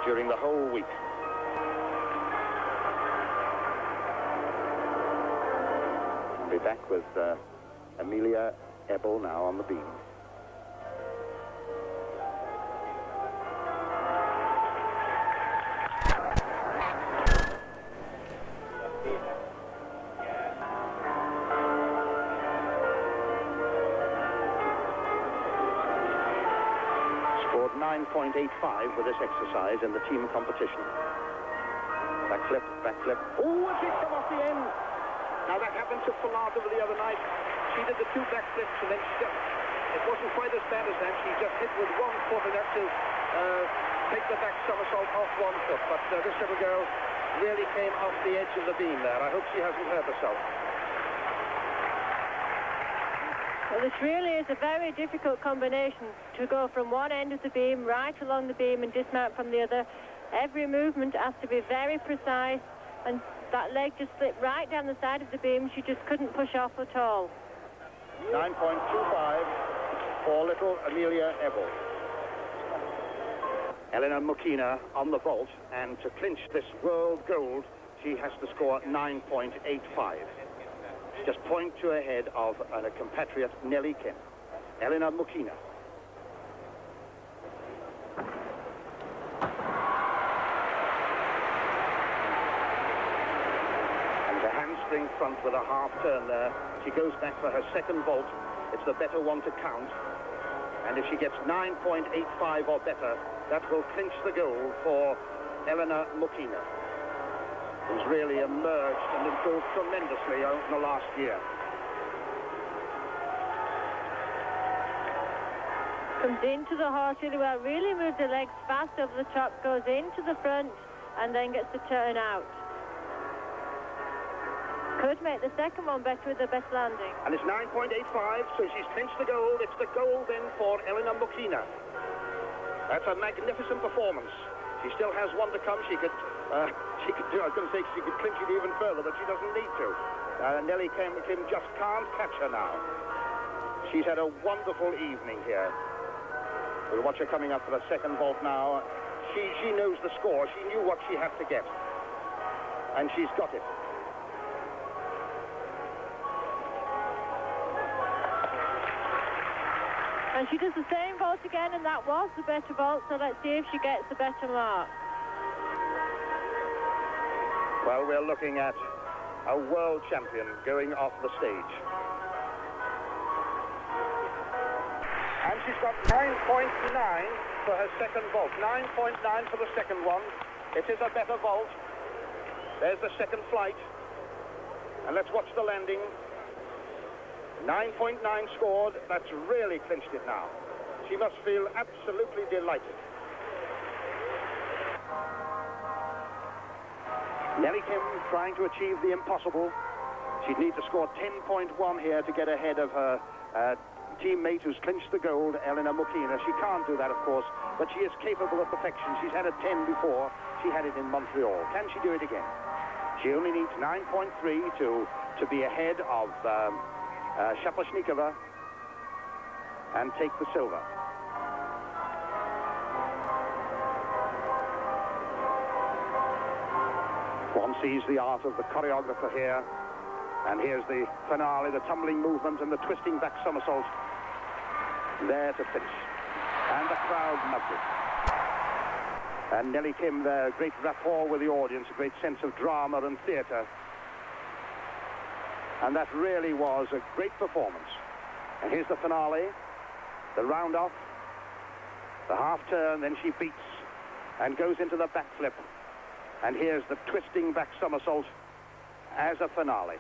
during the whole week. I'll be back with Amelia Ebel now on the beam. Scored 9.85 with this exercise in the team competition. Backflip, backflip. Oh, it did come off the end. Now that happened to Falada the other night. She did the 2 backflips and then it wasn't quite as bad as that. She just hit with 1 foot and had to take the back somersault off 1 foot. But this little girl really came off the edge of the beam there. I hope she hasn't hurt herself. Well, this really is a very difficult combination to go from one end of the beam right along the beam and dismount from the other. Every movement has to be very precise, and that leg just slipped right down the side of the beam. She just couldn't push off at all. 9.25 for little Amelia Ebel. Elena Mukina on the vault, and to clinch this world gold, she has to score 9.85. Just 0.2 ahead of a compatriot, Nellie Kim. Elena Mukina. Handspring front with a half turn there. She goes back for her second vault. It's the better one to count. And if she gets 9.85 or better, that will clinch the gold for Elena Mukina, who's really emerged and improved tremendously in the last year. Comes into the horse really well, really moves the legs fast over the top, goes into the front, and then gets the turn out. Could make the second one better with the best landing. And it's 9.85, so she's clinched the gold. It's the gold then for Elena Mukina. That's a magnificent performance. She still has one to come. She could do, I was going to say she could clinch it even further, but she doesn't need to. Nellie Kim just can't catch her now. She's had a wonderful evening here. We'll watch her coming up for the second vault now. She knows the score. She knew what she had to get. And she's got it. And she does the same vault again, and that was the better vault, so let's see if she gets the better mark. Well, we're looking at a world champion going off the stage. And she's got 9.9 for her second vault. 9.9 for the second one. It is a better vault. There's the second flight. And let's watch the landing. 9.9 scored. That's really clinched it now. She must feel absolutely delighted. Nellie Kim trying to achieve the impossible. She'd need to score 10.1 here to get ahead of her teammate who's clinched the gold, Elena Mukina. She can't do that, of course, but she is capable of perfection. She's had a 10 before. She had it in Montreal. Can she do it again? She only needs 9.3 to be ahead of Shaposhnikova and take the silver. One sees the art of the choreographer here, and here's the finale, the tumbling movement and the twisting back somersault there to finish, and the crowd loved it. And Nellie Kim there, great rapport with the audience, a great sense of drama and theatre. And that really was a great performance. And here's the finale, the round off, the half turn, then she beats and goes into the backflip. And here's the twisting back somersault as a finale.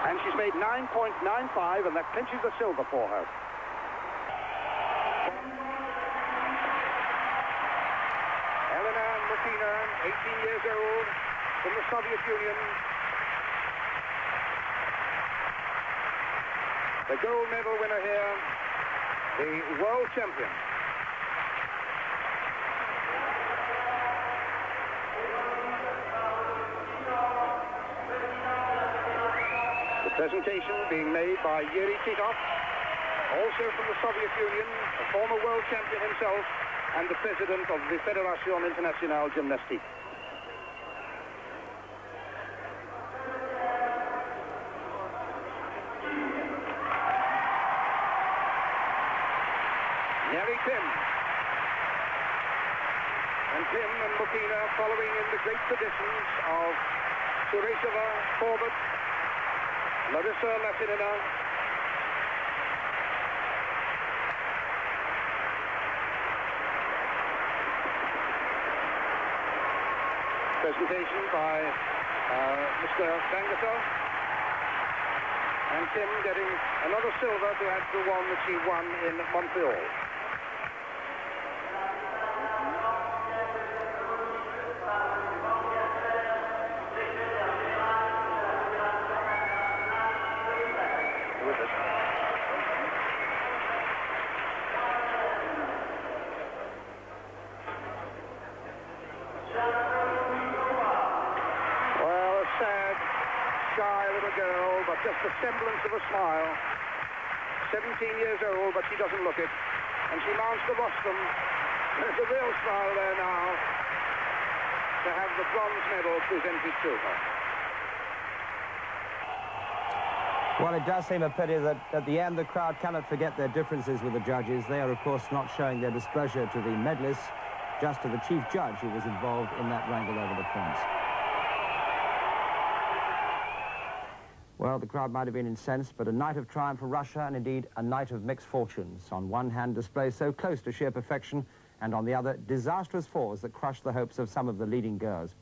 And she's made 9.95, and that clinches the silver for her. Elena Mukina, 18 years old, from the Soviet Union. The gold medal winner here, the world champion. The presentation being made by Yuri Titov. also from the Soviet Union, a former world champion himself, and the president of the Fédération Internationale Gymnastique. Nelly Kim. And Kim and Mukina following in the great traditions of Sureshova, Corbett, Larissa Latinina, presentation by Mr. Bangato, and Kim getting another silver to add to the one that she won in Montreal. Shy little girl, but just the semblance of a smile. 17 years old, but she doesn't look it. And she mounts the rostrum. There's a real smile there now to have the bronze medal presented to her. Well, it does seem a pity that at the end the crowd cannot forget their differences with the judges. They are, of course, not showing their displeasure to the medalists, just to the chief judge who was involved in that wrangle over the points. Well, the crowd might have been incensed, but a night of triumph for Russia, and indeed a night of mixed fortunes. On one hand, displays so close to sheer perfection, and on the other, disastrous falls that crushed the hopes of some of the leading girls.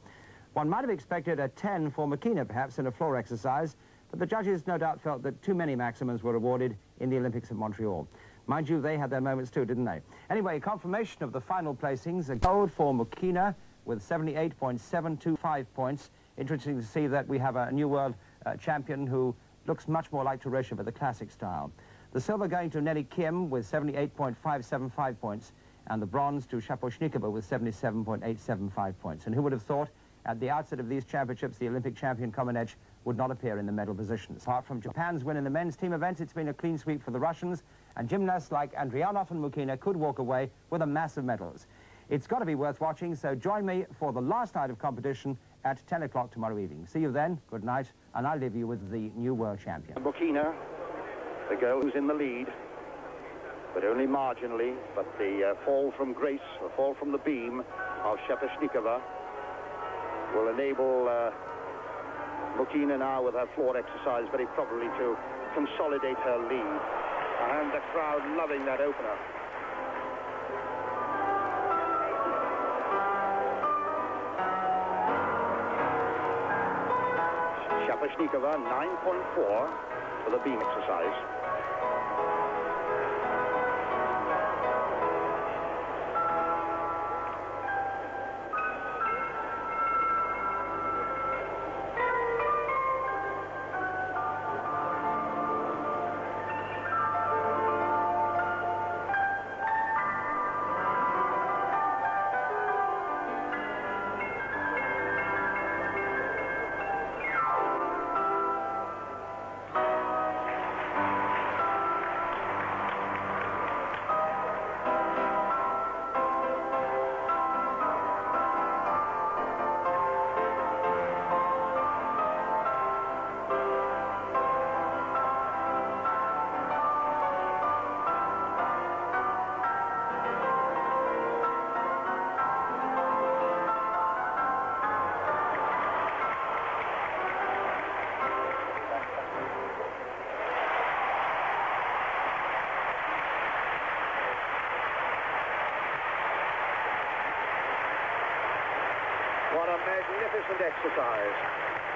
One might have expected a 10 for Mukina, perhaps, in a floor exercise, but the judges no doubt felt that too many maximums were awarded in the Olympics of Montreal. Mind you, they had their moments too, didn't they? Anyway, confirmation of the final placings, a gold for Mukina with 78.725 points. Interesting to see that we have a new world champion who looks much more like Teresheva, the classic style. The silver going to Nelly Kim with 78.575 points, and the bronze to Shaposhnikova with 77.875 points. And who would have thought at the outset of these championships the Olympic champion Komenech would not appear in the medal positions. Apart from Japan's win in the men's team events, it's been a clean sweep for the Russians, and gymnasts like Andrianov and Mukina could walk away with a mass of medals. It's got to be worth watching, so join me for the last night of competition at 10 o'clock tomorrow evening. See you then, good night, and I'll leave you with the new world champion. Mukina, the girl who's in the lead, but only marginally, but the fall from grace, the fall from the beam of Shaposhnikova will enable Mukina now with her floor exercise very probably to consolidate her lead, and the crowd loving that opener. Shaposhnikova 9.4 for the beam exercise. What a magnificent exercise.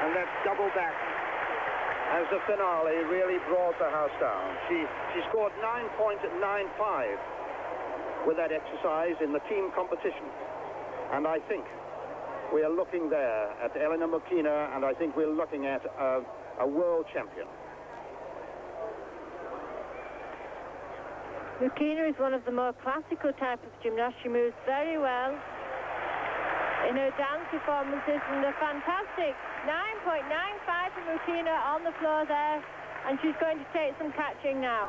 And that double back as the finale really brought the house down. She scored 9.95 with that exercise in the team competition. And I think we are looking there at Elena Mukina, and I think we're looking at a world champion. Mukina is one of the more classical type of gymnasts. She moves very well in her dance performances, and a fantastic 9.95 for Mukina on the floor there, and she's going to take some catching now.